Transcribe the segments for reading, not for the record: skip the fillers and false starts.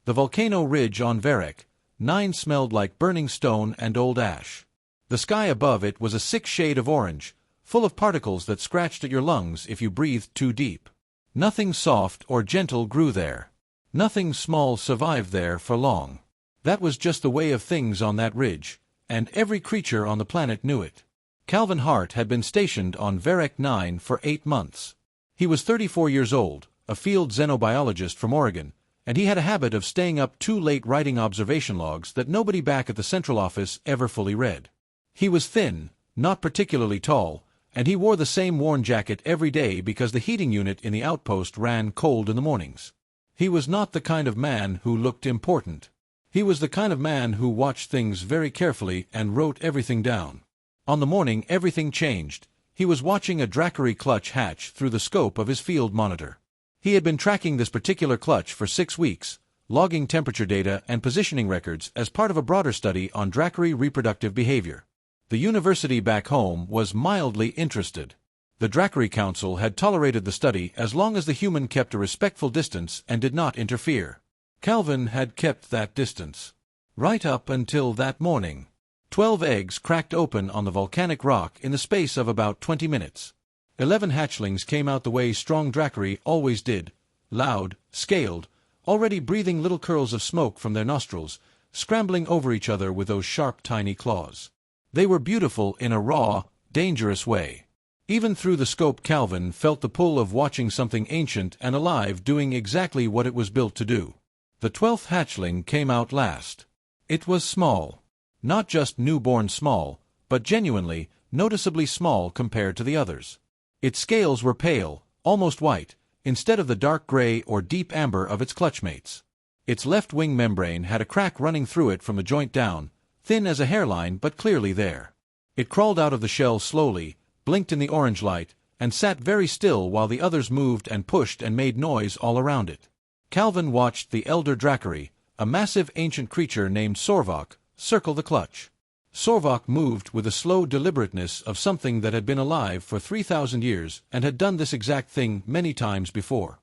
The volcano ridge on Varec 9 smelled like burning stone and old ash. The sky above it was a sick shade of orange, full of particles that scratched at your lungs if you breathed too deep. Nothing soft or gentle grew there. Nothing small survived there for long. That was just the way of things on that ridge, and every creature on the planet knew it. Calvin Hart had been stationed on Varec 9 for 8 months. He was 34 years old, a field xenobiologist from Oregon, and he had a habit of staying up too late writing observation logs that nobody back at the central office ever fully read. He was thin, not particularly tall, and he wore the same worn jacket every day because the heating unit in the outpost ran cold in the mornings. He was not the kind of man who looked important. He was the kind of man who watched things very carefully and wrote everything down. On the morning everything changed. He was watching a Drackery clutch hatch through the scope of his field monitor. He had been tracking this particular clutch for 6 weeks, logging temperature data and positioning records as part of a broader study on Drackery reproductive behavior. The university back home was mildly interested. The Drackery Council had tolerated the study as long as the human kept a respectful distance and did not interfere. Calvin had kept that distance. Right up until that morning. 12 eggs cracked open on the volcanic rock in the space of about 20 minutes. 11 hatchlings came out the way strong Drackery always did, loud, scaled, already breathing little curls of smoke from their nostrils, scrambling over each other with those sharp tiny claws. They were beautiful in a raw, dangerous way. Even through the scope Calvin felt the pull of watching something ancient and alive doing exactly what it was built to do. The 12th hatchling came out last. It was small. Not just newborn small, but genuinely, noticeably small compared to the others. Its scales were pale, almost white, instead of the dark gray or deep amber of its clutchmates. Its left wing membrane had a crack running through it from the joint down, thin as a hairline but clearly there. It crawled out of the shell slowly, blinked in the orange light, and sat very still while the others moved and pushed and made noise all around it. Calvin watched the elder Drackery, a massive ancient creature named Sorvok, circle the clutch. Sorvok moved with the slow deliberateness of something that had been alive for 3,000 years and had done this exact thing many times before.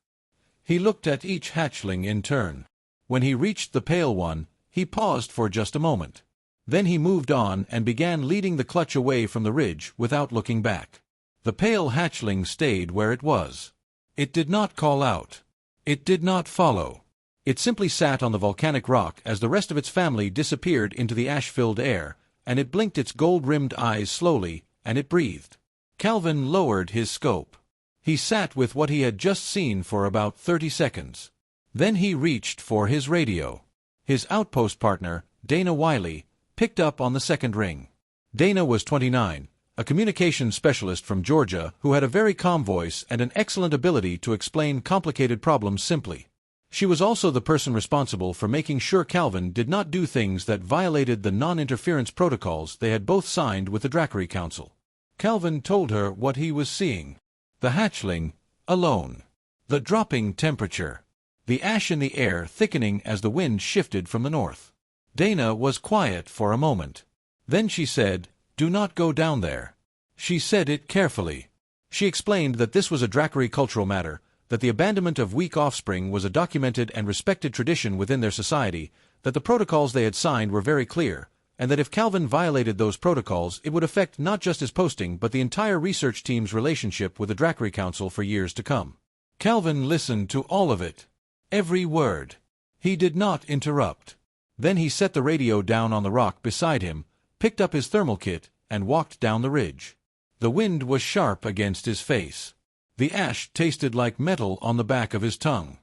He looked at each hatchling in turn. When he reached the pale one, he paused for just a moment. Then he moved on and began leading the clutch away from the ridge without looking back. The pale hatchling stayed where it was. It did not call out. It did not follow. It simply sat on the volcanic rock as the rest of its family disappeared into the ash-filled air, and it blinked its gold-rimmed eyes slowly, and it breathed. Calvin lowered his scope. He sat with what he had just seen for about 30 seconds. Then he reached for his radio. His outpost partner, Dana Wiley, picked up on the second ring. Dana was 29, a communications specialist from Georgia who had a very calm voice and an excellent ability to explain complicated problems simply. She was also the person responsible for making sure Calvin did not do things that violated the non-interference protocols they had both signed with the Drackery Council. Calvin told her what he was seeing. The hatchling, alone. The dropping temperature. The ash in the air thickening as the wind shifted from the north. Dana was quiet for a moment. Then she said, "Do not go down there." She said it carefully. She explained that this was a Drackery cultural matter, that the abandonment of weak offspring was a documented and respected tradition within their society, that the protocols they had signed were very clear, and that if Calvin violated those protocols it would affect not just his posting but the entire research team's relationship with the Drackery Council for years to come. Calvin listened to all of it. Every word. He did not interrupt. Then he set the radio down on the rock beside him, picked up his thermal kit, and walked down the ridge. The wind was sharp against his face. The ash tasted like metal on the back of his tongue.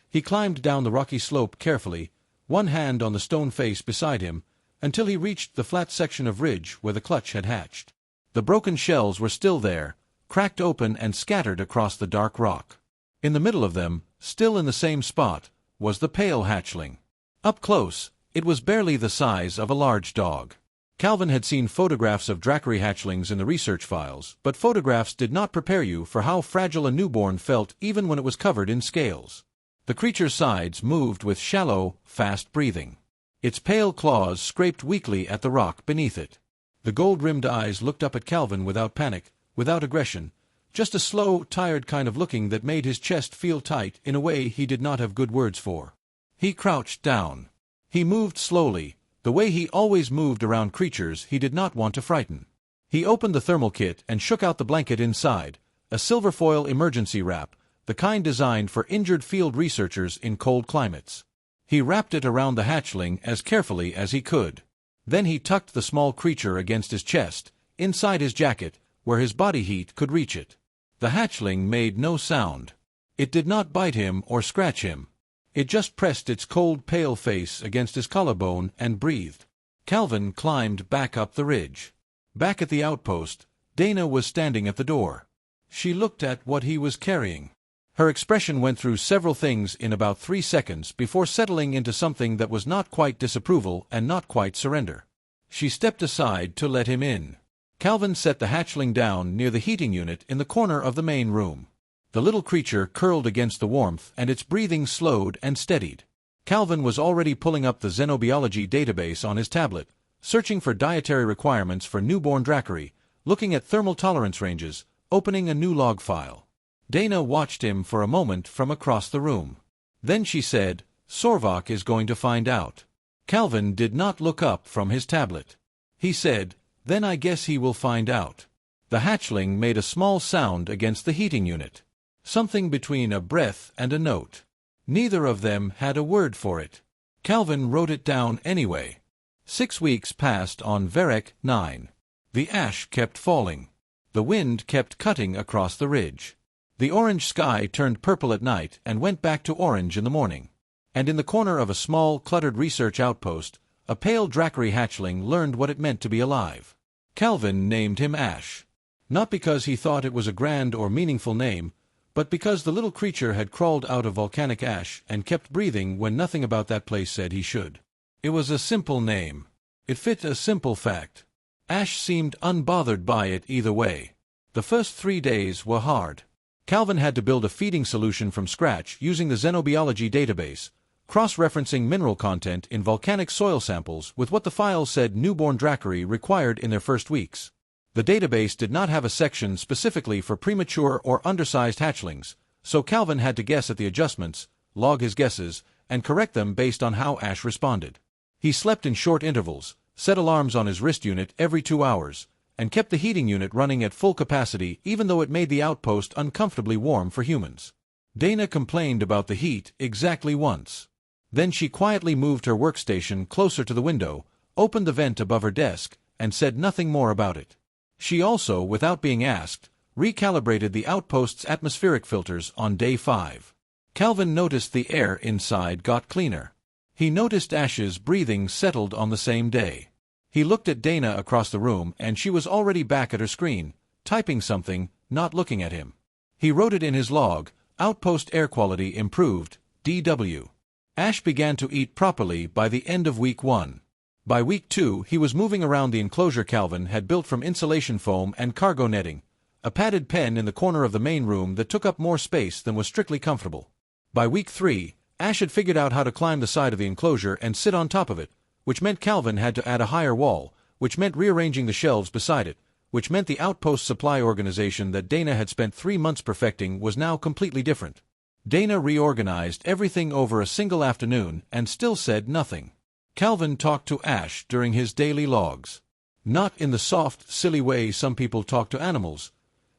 He climbed down the rocky slope carefully, one hand on the stone face beside him, until he reached the flat section of ridge where the clutch had hatched. The broken shells were still there, cracked open and scattered across the dark rock. In the middle of them, still in the same spot, was the pale hatchling. Up close, it was barely the size of a large dog. Calvin had seen photographs of Drackery hatchlings in the research files, but photographs did not prepare you for how fragile a newborn felt even when it was covered in scales. The creature's sides moved with shallow, fast breathing. Its pale claws scraped weakly at the rock beneath it. The gold-rimmed eyes looked up at Calvin without panic, without aggression, just a slow, tired kind of looking that made his chest feel tight in a way he did not have good words for. He crouched down. He moved slowly, the way he always moved around creatures he did not want to frighten. He opened the thermal kit and shook out the blanket inside, a silver-foil emergency wrap, the kind designed for injured field researchers in cold climates. He wrapped it around the hatchling as carefully as he could. Then he tucked the small creature against his chest, inside his jacket, where his body heat could reach it. The hatchling made no sound. It did not bite him or scratch him. It just pressed its cold, pale face against his collarbone and breathed. Calvin climbed back up the ridge. Back at the outpost, Dana was standing at the door. She looked at what he was carrying. Her expression went through several things in about 3 seconds before settling into something that was not quite disapproval and not quite surrender. She stepped aside to let him in. Calvin set the hatchling down near the heating unit in the corner of the main room. The little creature curled against the warmth and its breathing slowed and steadied. Calvin was already pulling up the xenobiology database on his tablet, searching for dietary requirements for newborn Dracari, looking at thermal tolerance ranges, opening a new log file. Dana watched him for a moment from across the room. Then she said, "Sorvok is going to find out." Calvin did not look up from his tablet. He said, "Then I guess he will find out." The hatchling made a small sound against the heating unit. Something between a breath and a note. Neither of them had a word for it. Calvin wrote it down anyway. 6 weeks passed on Verek 9. The ash kept falling. The wind kept cutting across the ridge. The orange sky turned purple at night and went back to orange in the morning. And in the corner of a small, cluttered research outpost, a pale Dracari hatchling learned what it meant to be alive. Calvin named him Ash. Not because he thought it was a grand or meaningful name, but because the little creature had crawled out of volcanic ash and kept breathing when nothing about that place said he should. It was a simple name. It fit a simple fact. Ash seemed unbothered by it either way. The first 3 days were hard. Calvin had to build a feeding solution from scratch using the xenobiology database, cross-referencing mineral content in volcanic soil samples with what the file said newborn Dracari required in their first weeks. The database did not have a section specifically for premature or undersized hatchlings, so Calvin had to guess at the adjustments, log his guesses, and correct them based on how Ash responded. He slept in short intervals, set alarms on his wrist unit every 2 hours, and kept the heating unit running at full capacity even though it made the outpost uncomfortably warm for humans. Dana complained about the heat exactly once. Then she quietly moved her workstation closer to the window, opened the vent above her desk, and said nothing more about it. She also, without being asked, recalibrated the outpost's atmospheric filters on day 5. Calvin noticed the air inside got cleaner. He noticed Ash's breathing settled on the same day. He looked at Dana across the room and she was already back at her screen, typing something, not looking at him. He wrote it in his log, "Outpost air quality improved, DW." Ash began to eat properly by the end of week 1. By week 2 he was moving around the enclosure Calvin had built from insulation foam and cargo netting, a padded pen in the corner of the main room that took up more space than was strictly comfortable. By week 3, Ash had figured out how to climb the side of the enclosure and sit on top of it, which meant Calvin had to add a higher wall, which meant rearranging the shelves beside it, which meant the outpost supply organization that Dana had spent 3 months perfecting was now completely different. Dana reorganized everything over a single afternoon and still said nothing. Calvin talked to Ash during his daily logs. Not in the soft, silly way some people talk to animals.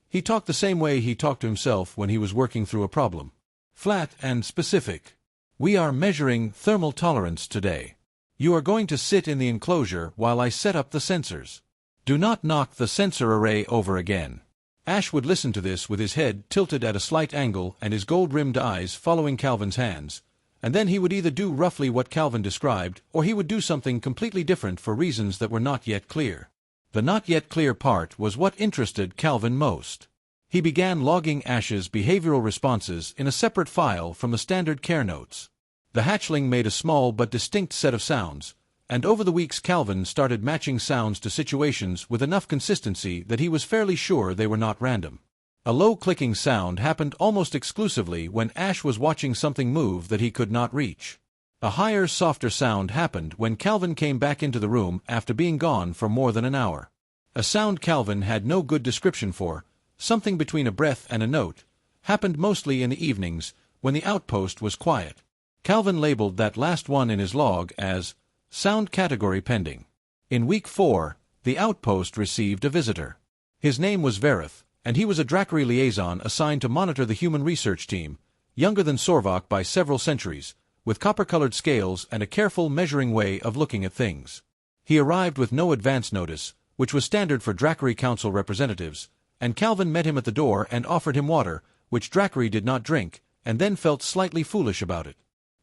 He talked the same way he talked to himself when he was working through a problem. Flat and specific. "We are measuring thermal tolerance today. You are going to sit in the enclosure while I set up the sensors. Do not knock the sensor array over again." Ash would listen to this with his head tilted at a slight angle and his gold-rimmed eyes following Calvin's hands, and then he would either do roughly what Calvin described or he would do something completely different for reasons that were not yet clear. The not yet clear part was what interested Calvin most. He began logging Ash's behavioral responses in a separate file from the standard care notes. The hatchling made a small but distinct set of sounds, and over the weeks Calvin started matching sounds to situations with enough consistency that he was fairly sure they were not random. A low clicking sound happened almost exclusively when Ash was watching something move that he could not reach. A higher, softer sound happened when Calvin came back into the room after being gone for more than an hour. A sound Calvin had no good description for, something between a breath and a note, happened mostly in the evenings, when the outpost was quiet. Calvin labeled that last one in his log as Sound Category Pending. In week 4, the outpost received a visitor. His name was Verith, and he was a Dracari liaison assigned to monitor the human research team, younger than Sorvok by several centuries, with copper-colored scales and a careful measuring way of looking at things. He arrived with no advance notice, which was standard for Dracari Council representatives, and Calvin met him at the door and offered him water, which Dracari did not drink, and then felt slightly foolish about it.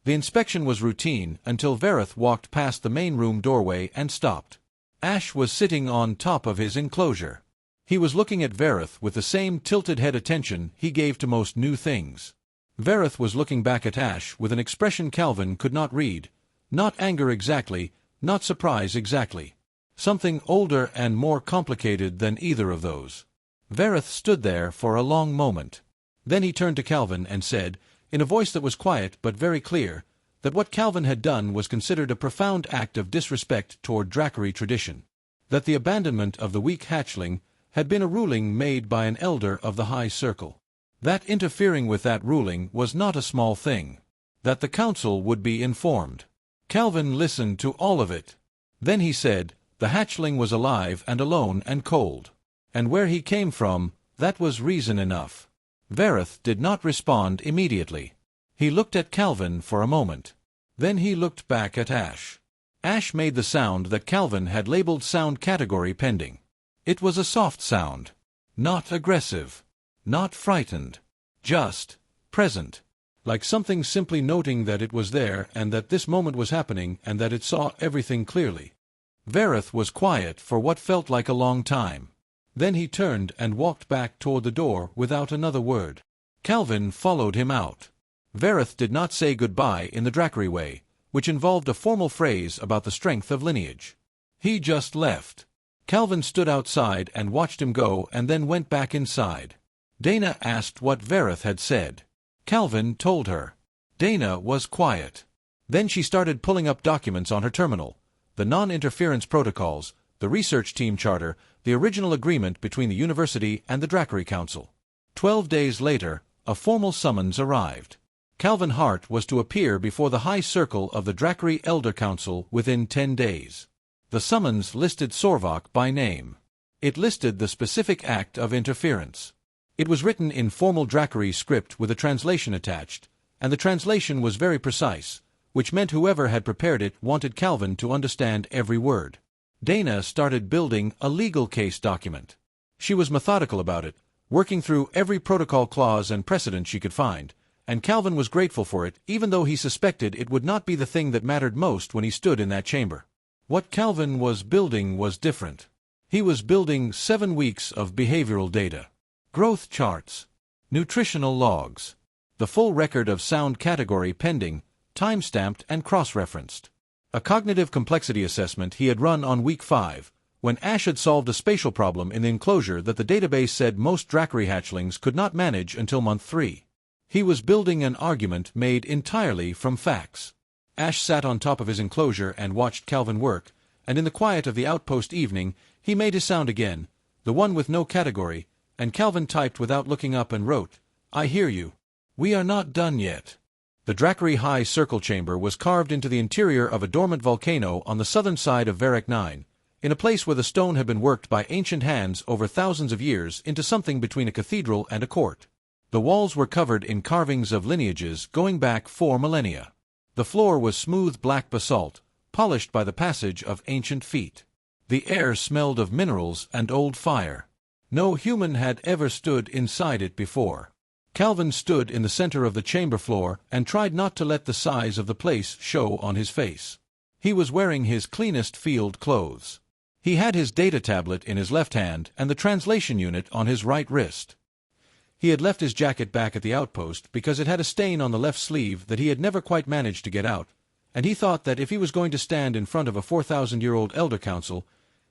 The inspection was routine until Verith walked past the main room doorway and stopped. Ash was sitting on top of his enclosure. He was looking at Verith with the same tilted head attention he gave to most new things. Verith was looking back at Ash with an expression Calvin could not read, not anger exactly, not surprise exactly. Something older and more complicated than either of those. Verith stood there for a long moment. Then he turned to Calvin and said, in a voice that was quiet but very clear, that what Calvin had done was considered a profound act of disrespect toward Dracari tradition. That the abandonment of the weak hatchling had been a ruling made by an elder of the High Circle. That interfering with that ruling was not a small thing. That the council would be informed. Calvin listened to all of it. Then he said, the hatchling was alive and alone and cold. And where he came from, that was reason enough. Verith did not respond immediately. He looked at Calvin for a moment. Then he looked back at Ash. Ash made the sound that Calvin had labeled Sound Category Pending. It was a soft sound. Not aggressive. Not frightened. Just present. Like something simply noting that it was there and that this moment was happening and that it saw everything clearly. Verith was quiet for what felt like a long time. Then he turned and walked back toward the door without another word. Calvin followed him out. Verith did not say goodbye in the Dracari way, which involved a formal phrase about the strength of lineage. He just left. Calvin stood outside and watched him go and then went back inside. Dana asked what Verith had said. Calvin told her. Dana was quiet. Then she started pulling up documents on her terminal. The non-interference protocols, the research team charter, the original agreement between the university and the Dracari Council. 12 days later, a formal summons arrived. Calvin Hart was to appear before the High Circle of the Dracari Elder Council within 10 days. The summons listed Sorvok by name. It listed the specific act of interference. It was written in formal Dracari script with a translation attached, and the translation was very precise, which meant whoever had prepared it wanted Calvin to understand every word. Dana started building a legal case document. She was methodical about it, working through every protocol clause and precedent she could find, and Calvin was grateful for it even though he suspected it would not be the thing that mattered most when he stood in that chamber. What Calvin was building was different. He was building 7 weeks of behavioral data, growth charts, nutritional logs, the full record of sound category pending, time-stamped and cross-referenced. A cognitive complexity assessment he had run on week 5, when Ash had solved a spatial problem in the enclosure that the database said most Dracari hatchlings could not manage until month 3. He was building an argument made entirely from facts. Ash sat on top of his enclosure and watched Calvin work, and in the quiet of the outpost evening, he made his sound again, the one with no category, and Calvin typed without looking up and wrote, I hear you. We are not done yet. The Dracari High Circle Chamber was carved into the interior of a dormant volcano on the southern side of Varec 9, in a place where the stone had been worked by ancient hands over thousands of years into something between a cathedral and a court. The walls were covered in carvings of lineages going back 4 millennia. The floor was smooth black basalt, polished by the passage of ancient feet. The air smelled of minerals and old fire. No human had ever stood inside it before. Calvin stood in the center of the chamber floor and tried not to let the size of the place show on his face. He was wearing his cleanest field clothes. He had his data tablet in his left hand and the translation unit on his right wrist. He had left his jacket back at the outpost because it had a stain on the left sleeve that he had never quite managed to get out, and he thought that if he was going to stand in front of a 4,000-year-old elder council,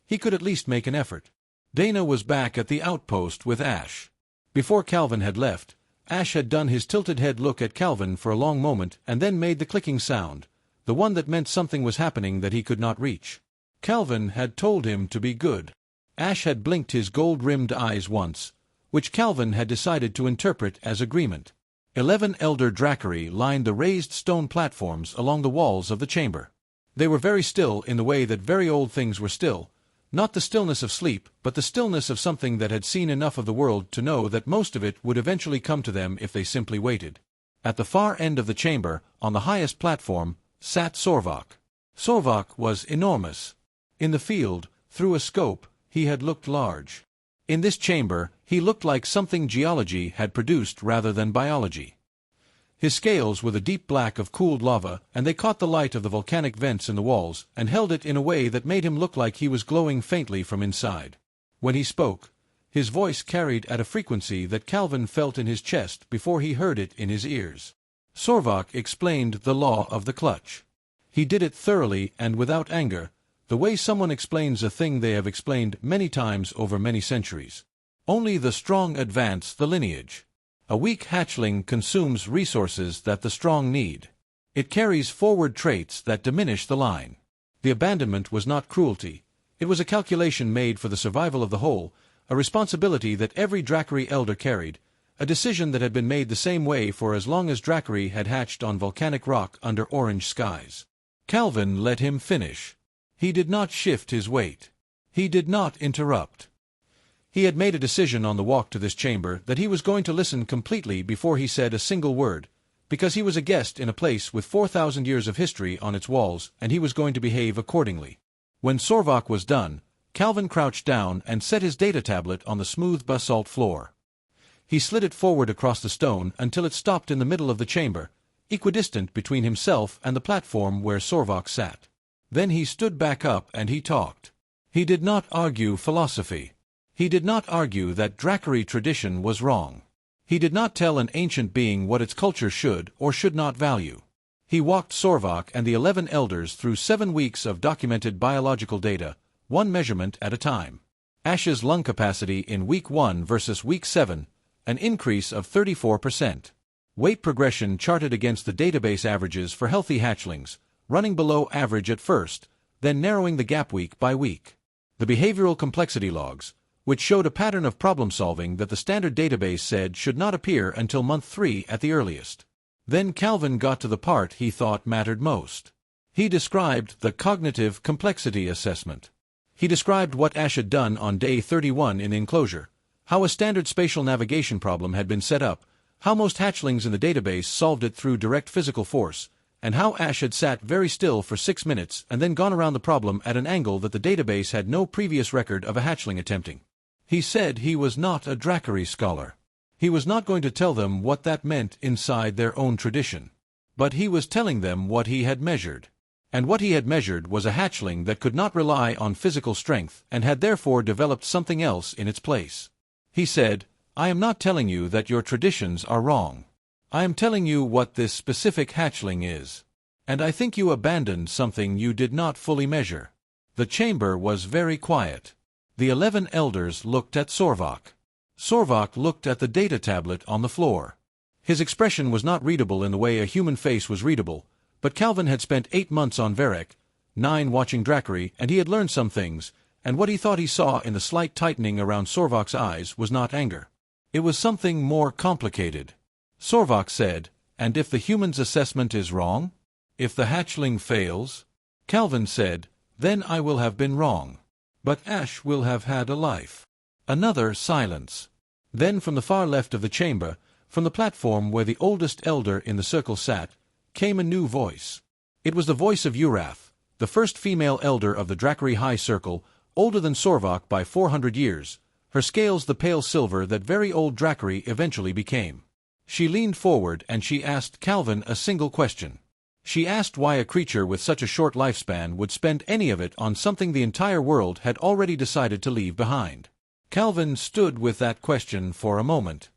he could at least make an effort. Dana was back at the outpost with Ash. Before Calvin had left, Ash had done his tilted head look at Calvin for a long moment and then made the clicking sound, the one that meant something was happening that he could not reach. Calvin had told him to be good. Ash had blinked his gold-rimmed eyes once, which Calvin had decided to interpret as agreement. 11 elder Dracari lined the raised stone platforms along the walls of the chamber. They were very still in the way that very old things were still, not the stillness of sleep, but the stillness of something that had seen enough of the world to know that most of it would eventually come to them if they simply waited. At the far end of the chamber, on the highest platform, sat Sorvok. Sorvok was enormous. In the field, through a scope, he had looked large. In this chamber, he looked like something geology had produced rather than biology. His scales were the deep black of cooled lava, and they caught the light of the volcanic vents in the walls and held it in a way that made him look like he was glowing faintly from inside. When he spoke, his voice carried at a frequency that Calvin felt in his chest before he heard it in his ears. Sorvok explained the law of the clutch. He did it thoroughly and without anger, the way someone explains a thing they have explained many times over many centuries. Only the strong advance the lineage. A weak hatchling consumes resources that the strong need. It carries forward traits that diminish the line. The abandonment was not cruelty. It was a calculation made for the survival of the whole, a responsibility that every Dracari elder carried, a decision that had been made the same way for as long as Dracari had hatched on volcanic rock under orange skies. Calvin let him finish. He did not shift his weight. He did not interrupt. He had made a decision on the walk to this chamber that he was going to listen completely before he said a single word, because he was a guest in a place with 4,000 years of history on its walls, and he was going to behave accordingly. When Sorvok was done, Calvin crouched down and set his data tablet on the smooth basalt floor. He slid it forward across the stone until it stopped in the middle of the chamber, equidistant between himself and the platform where Sorvok sat. Then he stood back up and he talked. He did not argue philosophy. He did not argue that Dracari tradition was wrong. He did not tell an ancient being what its culture should or should not value. He walked Sorvok and the 11 elders through 7 weeks of documented biological data, one measurement at a time. Ash's lung capacity in week 1 versus week 7, an increase of 34%. Weight progression charted against the database averages for healthy hatchlings, running below average at first, then narrowing the gap week by week. The behavioral complexity logs, which showed a pattern of problem-solving that the standard database said should not appear until month 3 at the earliest. Then Calvin got to the part he thought mattered most. He described the cognitive complexity assessment. He described what Ash had done on day 31 in the enclosure, how a standard spatial navigation problem had been set up, how most hatchlings in the database solved it through direct physical force, and how Ash had sat very still for 6 minutes and then gone around the problem at an angle that the database had no previous record of a hatchling attempting. He said he was not a Dracari scholar. He was not going to tell them what that meant inside their own tradition. But he was telling them what he had measured. And what he had measured was a hatchling that could not rely on physical strength and had therefore developed something else in its place. He said, "I am not telling you that your traditions are wrong. I am telling you what this specific hatchling is. And I think you abandoned something you did not fully measure." The chamber was very quiet. The 11 elders looked at Sorvok. Sorvok looked at the data tablet on the floor. His expression was not readable in the way a human face was readable, but Calvin had spent 8 months on Varric, 9 watching Dracari, and he had learned some things, and what he thought he saw in the slight tightening around Sorvok's eyes was not anger. It was something more complicated. Sorvok said, "And if the human's assessment is wrong? If the hatchling fails?" Calvin said, "Then I will have been wrong. But Ash will have had a life." Another silence. Then from the far left of the chamber, from the platform where the oldest elder in the circle sat, came a new voice. It was the voice of Urath, the first female elder of the Dracari High Circle, older than Sorvok by 400 years, her scales the pale silver that very old Dracari eventually became. She leaned forward and she asked Calvin a single question. She asked why a creature with such a short lifespan would spend any of it on something the entire world had already decided to leave behind. Calvin stood with that question for a moment.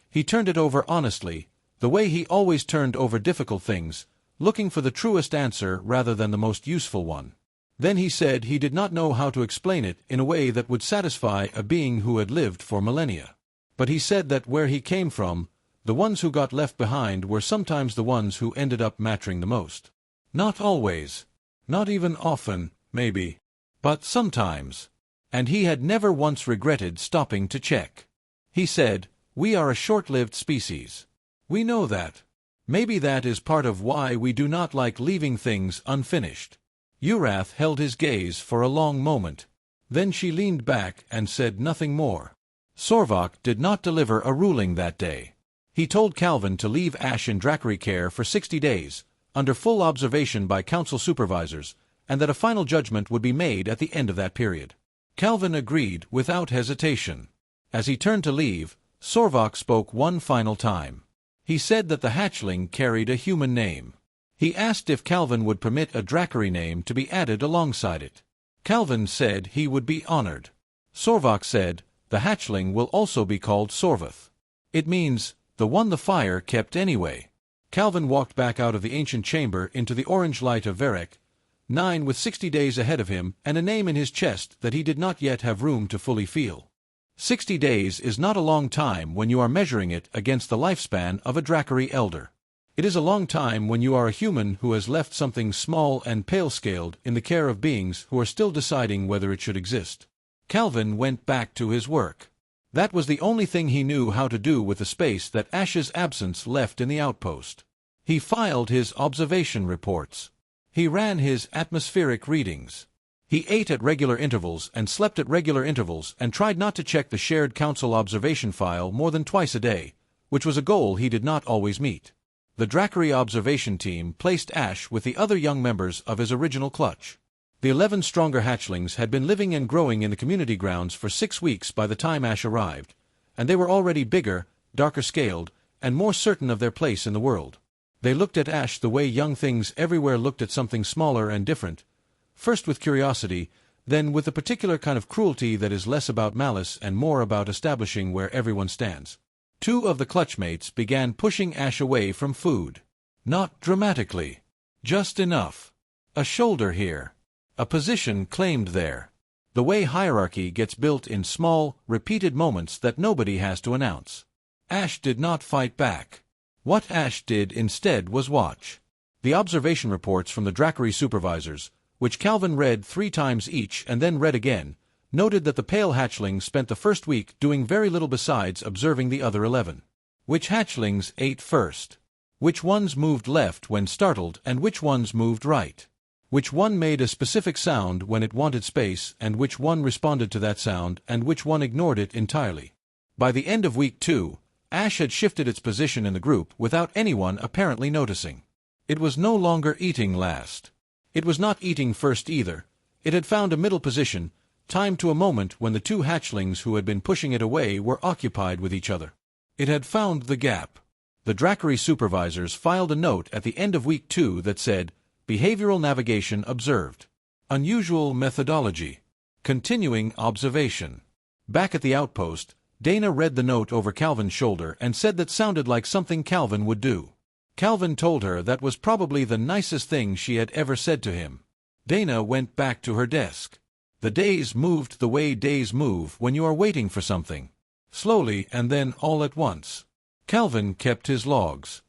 He turned it over honestly, the way he always turned over difficult things, looking for the truest answer rather than the most useful one. Then he said he did not know how to explain it in a way that would satisfy a being who had lived for millennia. But he said that where he came from, the ones who got left behind were sometimes the ones who ended up mattering the most. Not always. Not even often, maybe. But sometimes. And he had never once regretted stopping to check. He said, "We are a short-lived species. We know that. Maybe that is part of why we do not like leaving things unfinished. Urath held his gaze for a long moment. Then she leaned back and said nothing more. Sorvok did not deliver a ruling that day. He told Calvin to leave Ash in Dracary care for 60 days, under full observation by council supervisors, and that a final judgment would be made at the end of that period. Calvin agreed without hesitation. As he turned to leave, Sorvok spoke one final time. He said that the hatchling carried a human name. He asked if Calvin would permit a Dracary name to be added alongside it. Calvin said he would be honored. Sorvok said, the hatchling will also be called Sorvath. It means, the one the fire kept anyway. Calvin walked back out of the ancient chamber into the orange light of Verek, 9 with 60 days ahead of him and a name in his chest that he did not yet have room to fully feel. 60 days is not a long time when you are measuring it against the lifespan of a Dracary elder. It is a long time when you are a human who has left something small and pale-scaled in the care of beings who are still deciding whether it should exist. Calvin went back to his work. That was the only thing he knew how to do with the space that Ash's absence left in the outpost. He filed his observation reports. He ran his atmospheric readings. He ate at regular intervals and slept at regular intervals and tried not to check the shared council observation file more than twice a day, which was a goal he did not always meet. The Dracary observation team placed Ash with the other young members of his original clutch. The 11 stronger hatchlings had been living and growing in the community grounds for 6 weeks by the time Ash arrived, and they were already bigger, darker-scaled, and more certain of their place in the world. They looked at Ash the way young things everywhere looked at something smaller and different, first with curiosity, then with a particular kind of cruelty that is less about malice and more about establishing where everyone stands. 2 of the clutchmates began pushing Ash away from food. Not dramatically. Just enough. A shoulder here. A position claimed there. The way hierarchy gets built in small, repeated moments that nobody has to announce. Ash did not fight back. What Ash did instead was watch. The observation reports from the Dracary supervisors, which Calvin read 3 times each and then read again, noted that the pale hatchlings spent the first week doing very little besides observing the other 11. Which hatchlings ate first? Which ones moved left when startled and which ones moved right? Which one made a specific sound when it wanted space and which one responded to that sound and which one ignored it entirely? By the end of week 2, Ash had shifted its position in the group without anyone apparently noticing. It was no longer eating last. It was not eating first either. It had found a middle position, timed to a moment when the 2 hatchlings who had been pushing it away were occupied with each other. It had found the gap. The Dracary supervisors filed a note at the end of week 2 that said, Behavioral navigation observed. Unusual methodology. Continuing observation. Back at the outpost, Dana read the note over Calvin's shoulder and said that sounded like something Calvin would do. Calvin told her that was probably the nicest thing she had ever said to him. Dana went back to her desk. The days moved the way days move when you are waiting for something. Slowly and then all at once. Calvin kept his logs.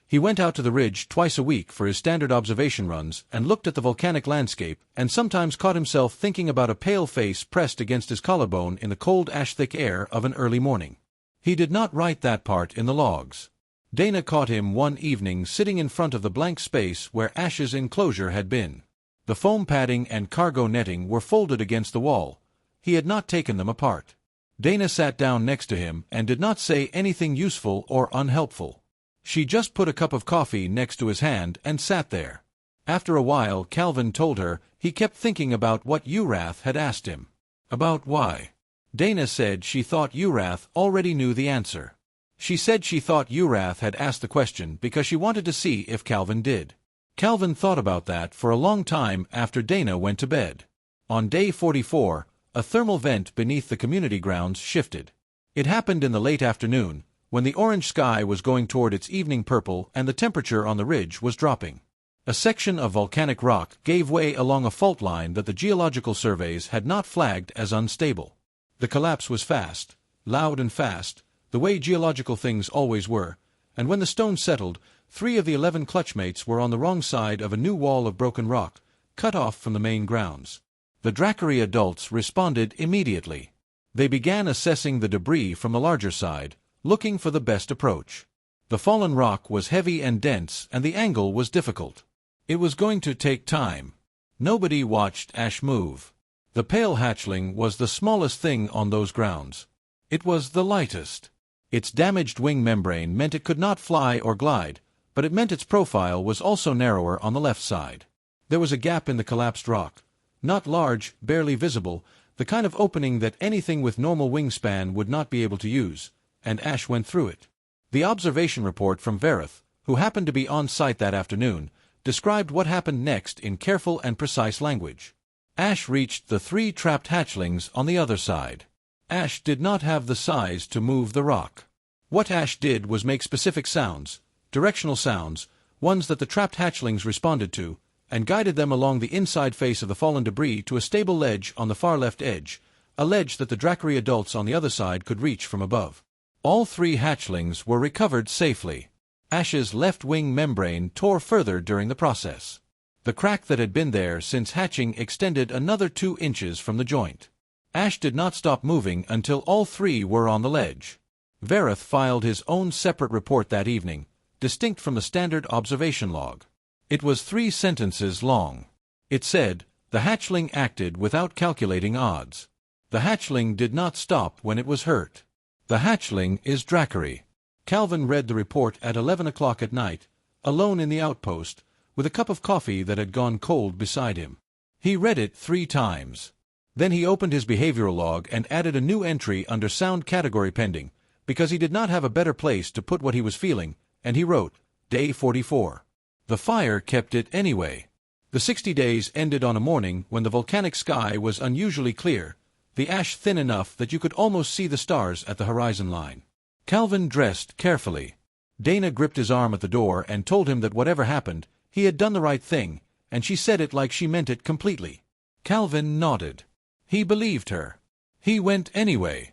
He went out to the ridge twice a week for his standard observation runs and looked at the volcanic landscape and sometimes caught himself thinking about a pale face pressed against his collarbone in the cold ash-thick air of an early morning. He did not write that part in the logs. Dana caught him one evening sitting in front of the blank space where Ash's enclosure had been. The foam padding and cargo netting were folded against the wall. He had not taken them apart. Dana sat down next to him and did not say anything useful or unhelpful. She just put a cup of coffee next to his hand and sat there. After a while Calvin told her he kept thinking about what Urath had asked him. About why? Dana said she thought Urath already knew the answer. She said she thought Urath had asked the question because she wanted to see if Calvin did. Calvin thought about that for a long time after Dana went to bed. On day 44, a thermal vent beneath the community grounds shifted. It happened in the late afternoon, when the orange sky was going toward its evening purple and the temperature on the ridge was dropping. A section of volcanic rock gave way along a fault line that the geological surveys had not flagged as unstable. The collapse was fast, loud and fast, the way geological things always were, and when the stone settled, 3 of the 11 clutchmates were on the wrong side of a new wall of broken rock, cut off from the main grounds. The Dracary adults responded immediately. They began assessing the debris from the larger side, looking for the best approach. The fallen rock was heavy and dense, and the angle was difficult. It was going to take time. Nobody watched Ash move. The pale hatchling was the smallest thing on those grounds. It was the lightest. Its damaged wing membrane meant it could not fly or glide, but it meant its profile was also narrower on the left side. There was a gap in the collapsed rock. Not large, barely visible, the kind of opening that anything with normal wingspan would not be able to use, and Ash went through it. The observation report from Vareth, who happened to be on site that afternoon, described what happened next in careful and precise language. Ash reached the 3 trapped hatchlings on the other side. Ash did not have the size to move the rock. What Ash did was make specific sounds, directional sounds, ones that the trapped hatchlings responded to, and guided them along the inside face of the fallen debris to a stable ledge on the far left edge, a ledge that the Dracari adults on the other side could reach from above. All 3 hatchlings were recovered safely. Ash's left wing membrane tore further during the process. The crack that had been there since hatching extended another 2 inches from the joint. Ash did not stop moving until all 3 were on the ledge. Vareth filed his own separate report that evening, distinct from the standard observation log. It was 3 sentences long. It said, "The hatchling acted without calculating odds. The hatchling did not stop when it was hurt. The hatchling is Dracari." Calvin read the report at 11 o'clock at night, alone in the outpost, with a cup of coffee that had gone cold beside him. He read it 3 times. Then he opened his behavioral log and added a new entry under sound category pending, because he did not have a better place to put what he was feeling, and he wrote, Day 44. The fire kept it anyway. The 60 days ended on a morning when the volcanic sky was unusually clear, the ash thin enough that you could almost see the stars at the horizon line. Calvin dressed carefully. Dana gripped his arm at the door and told him that whatever happened, he had done the right thing, and she said it like she meant it completely. Calvin nodded. He believed her. He went anyway.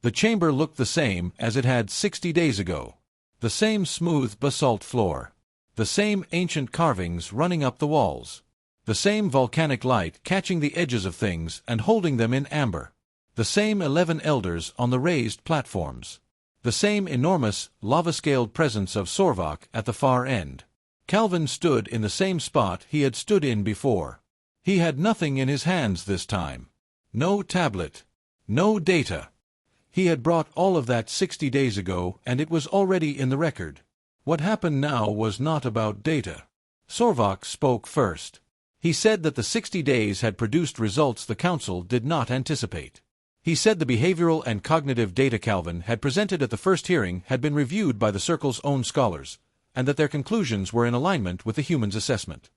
The chamber looked the same as it had 60 days ago. The same smooth basalt floor. The same ancient carvings running up the walls. The same volcanic light catching the edges of things and holding them in amber. The same 11 elders on the raised platforms. The same enormous, lava-scaled presence of Sorvok at the far end. Calvin stood in the same spot he had stood in before. He had nothing in his hands this time. No tablet. No data. He had brought all of that 60 days ago, and it was already in the record. What happened now was not about data. Sorvok spoke first. He said that the 60 days had produced results the Council did not anticipate. He said the behavioral and cognitive data Calvin had presented at the first hearing had been reviewed by the Circle's own scholars, and that their conclusions were in alignment with the humans' assessment.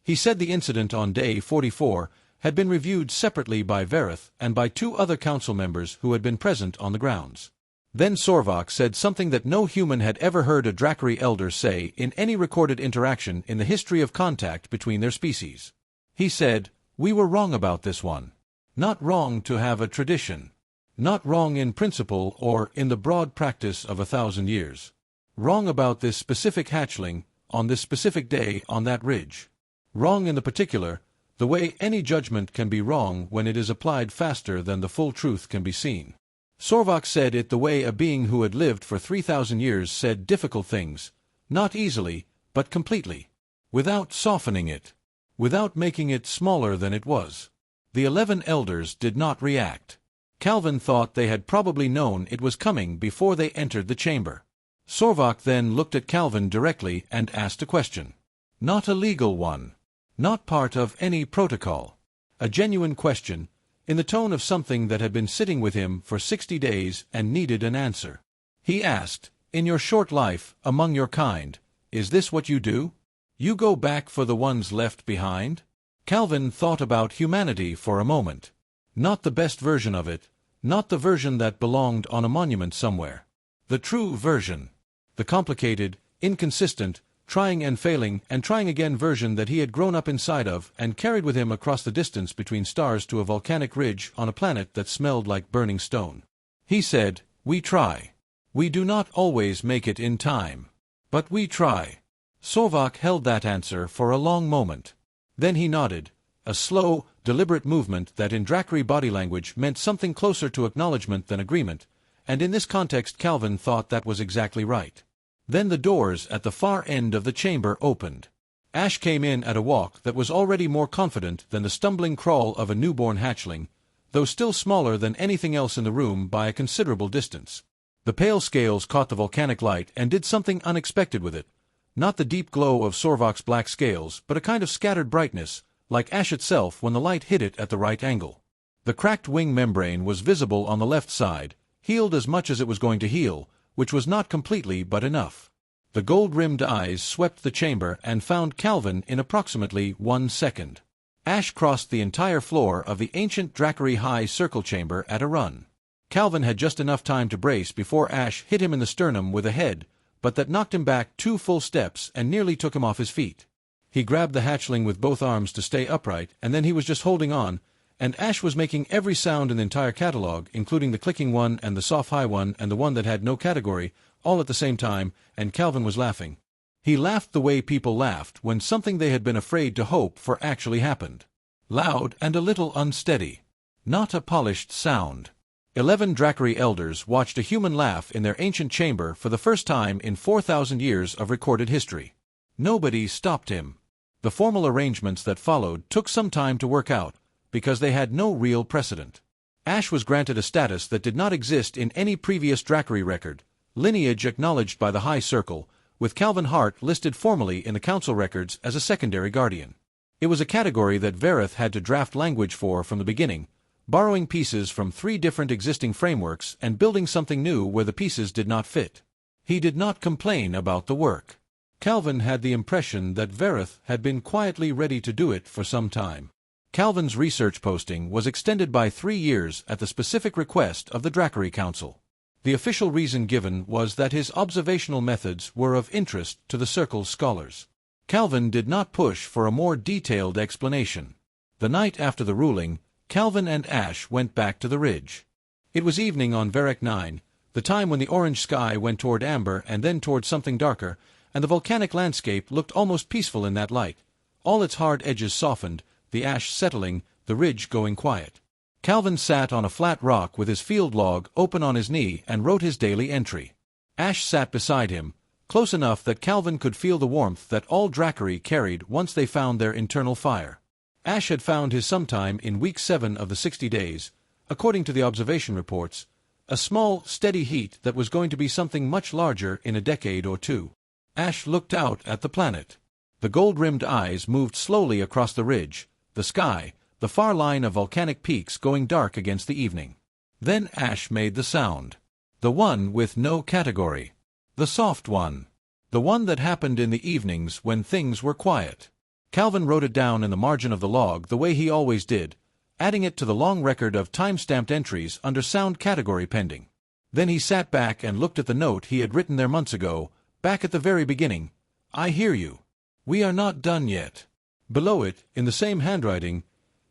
He said the incident on Day 44 had been reviewed separately by Vareth and by 2 other council members who had been present on the grounds. Then Sorvok said something that no human had ever heard a Dracari elder say in any recorded interaction in the history of contact between their species. He said, "We were wrong about this one. Not wrong to have a tradition. Not wrong in principle or in the broad practice of 1,000 years. Wrong about this specific hatchling, on this specific day on that ridge. Wrong in the particular, the way any judgment can be wrong when it is applied faster than the full truth can be seen." Sorvok said it the way a being who had lived for 3,000 years said difficult things, not easily, but completely, without softening it, without making it smaller than it was. The 11 elders did not react. Calvin thought they had probably known it was coming before they entered the chamber. Sorvok then looked at Calvin directly and asked a question. Not a legal one. Not part of any protocol. A genuine question, in the tone of something that had been sitting with him for 60 days and needed an answer. He asked, "In your short life, among your kind, is this what you do? You go back for the ones left behind?" Calvin thought about humanity for a moment. Not the best version of it, not the version that belonged on a monument somewhere. The true version. The complicated, inconsistent, trying and failing and trying again version that he had grown up inside of and carried with him across the distance between stars to a volcanic ridge on a planet that smelled like burning stone. He said, "We try. We do not always make it in time. But we try." Sorvok held that answer for a long moment. Then he nodded, a slow, deliberate movement that in Dracari body language meant something closer to acknowledgement than agreement, and in this context Calvin thought that was exactly right. Then the doors at the far end of the chamber opened. Ash came in at a walk that was already more confident than the stumbling crawl of a newborn hatchling, though still smaller than anything else in the room by a considerable distance. The pale scales caught the volcanic light and did something unexpected with it. Not the deep glow of Sorvok's black scales, but a kind of scattered brightness, like ash itself when the light hit it at the right angle. The cracked wing membrane was visible on the left side, healed as much as it was going to heal, which was not completely but enough. The gold-rimmed eyes swept the chamber and found Calvin in approximately 1 second. Ash crossed the entire floor of the ancient Drackery High circle chamber at a run. Calvin had just enough time to brace before Ash hit him in the sternum with a head, but that knocked him back 2 full steps and nearly took him off his feet. He grabbed the hatchling with both arms to stay upright, and then he was just holding on, and Ash was making every sound in the entire catalog, including the clicking one and the soft high one and the one that had no category, all at the same time, and Calvin was laughing. He laughed the way people laughed when something they had been afraid to hope for actually happened. Loud and a little unsteady. Not a polished sound. 11 Drackery elders watched a human laugh in their ancient chamber for the first time in 4,000 years of recorded history. Nobody stopped him. The formal arrangements that followed took some time to work out, because they had no real precedent. Ash was granted a status that did not exist in any previous Drackery record, lineage acknowledged by the High Circle, with Calvin Hart listed formally in the Council records as a secondary guardian. It was a category that Vareth had to draft language for from the beginning, borrowing pieces from 3 different existing frameworks and building something new where the pieces did not fit. He did not complain about the work. Calvin had the impression that Vareth had been quietly ready to do it for some time. Calvin's research posting was extended by 3 years at the specific request of the Drackery Council. The official reason given was that his observational methods were of interest to the Circle's scholars. Calvin did not push for a more detailed explanation. The night after the ruling, Calvin and Ash went back to the ridge. It was evening on Varec 9, the time when the orange sky went toward amber and then toward something darker, and the volcanic landscape looked almost peaceful in that light, all its hard edges softened, the ash settling, the ridge going quiet. Calvin sat on a flat rock with his field log open on his knee and wrote his daily entry. Ash sat beside him, close enough that Calvin could feel the warmth that all Drackery carried once they found their internal fire. Ash had found his sometime in week 7 of the 60 days, according to the observation reports, a small, steady heat that was going to be something much larger in a decade or 2. Ash looked out at the planet. The gold-rimmed eyes moved slowly across the ridge, the sky, the far line of volcanic peaks going dark against the evening. Then Ash made the sound. The one with no category. The soft one. The one that happened in the evenings when things were quiet. Calvin wrote it down in the margin of the log the way he always did, adding it to the long record of time-stamped entries under sound category pending. Then he sat back and looked at the note he had written there months ago, back at the very beginning. "I hear you. We are not done yet." Below it, in the same handwriting,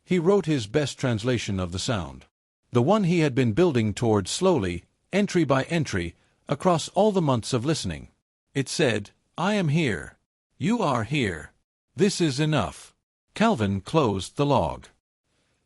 he wrote his best translation of the sound. The one he had been building toward slowly, entry by entry, across all the months of listening. It said, "I am here. You are here. This is enough." Calvin closed the log.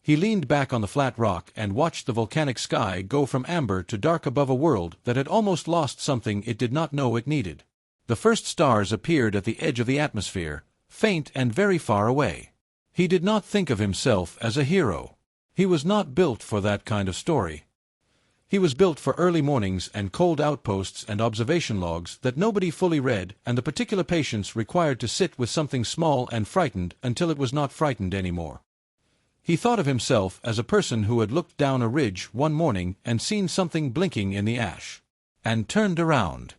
He leaned back on the flat rock and watched the volcanic sky go from amber to dark above a world that had almost lost something it did not know it needed. The first stars appeared at the edge of the atmosphere, faint and very far away. He did not think of himself as a hero. He was not built for that kind of story. He was built for early mornings and cold outposts and observation logs that nobody fully read and the particular patience required to sit with something small and frightened until it was not frightened anymore. He thought of himself as a person who had looked down a ridge one morning and seen something blinking in the ash. And turned around.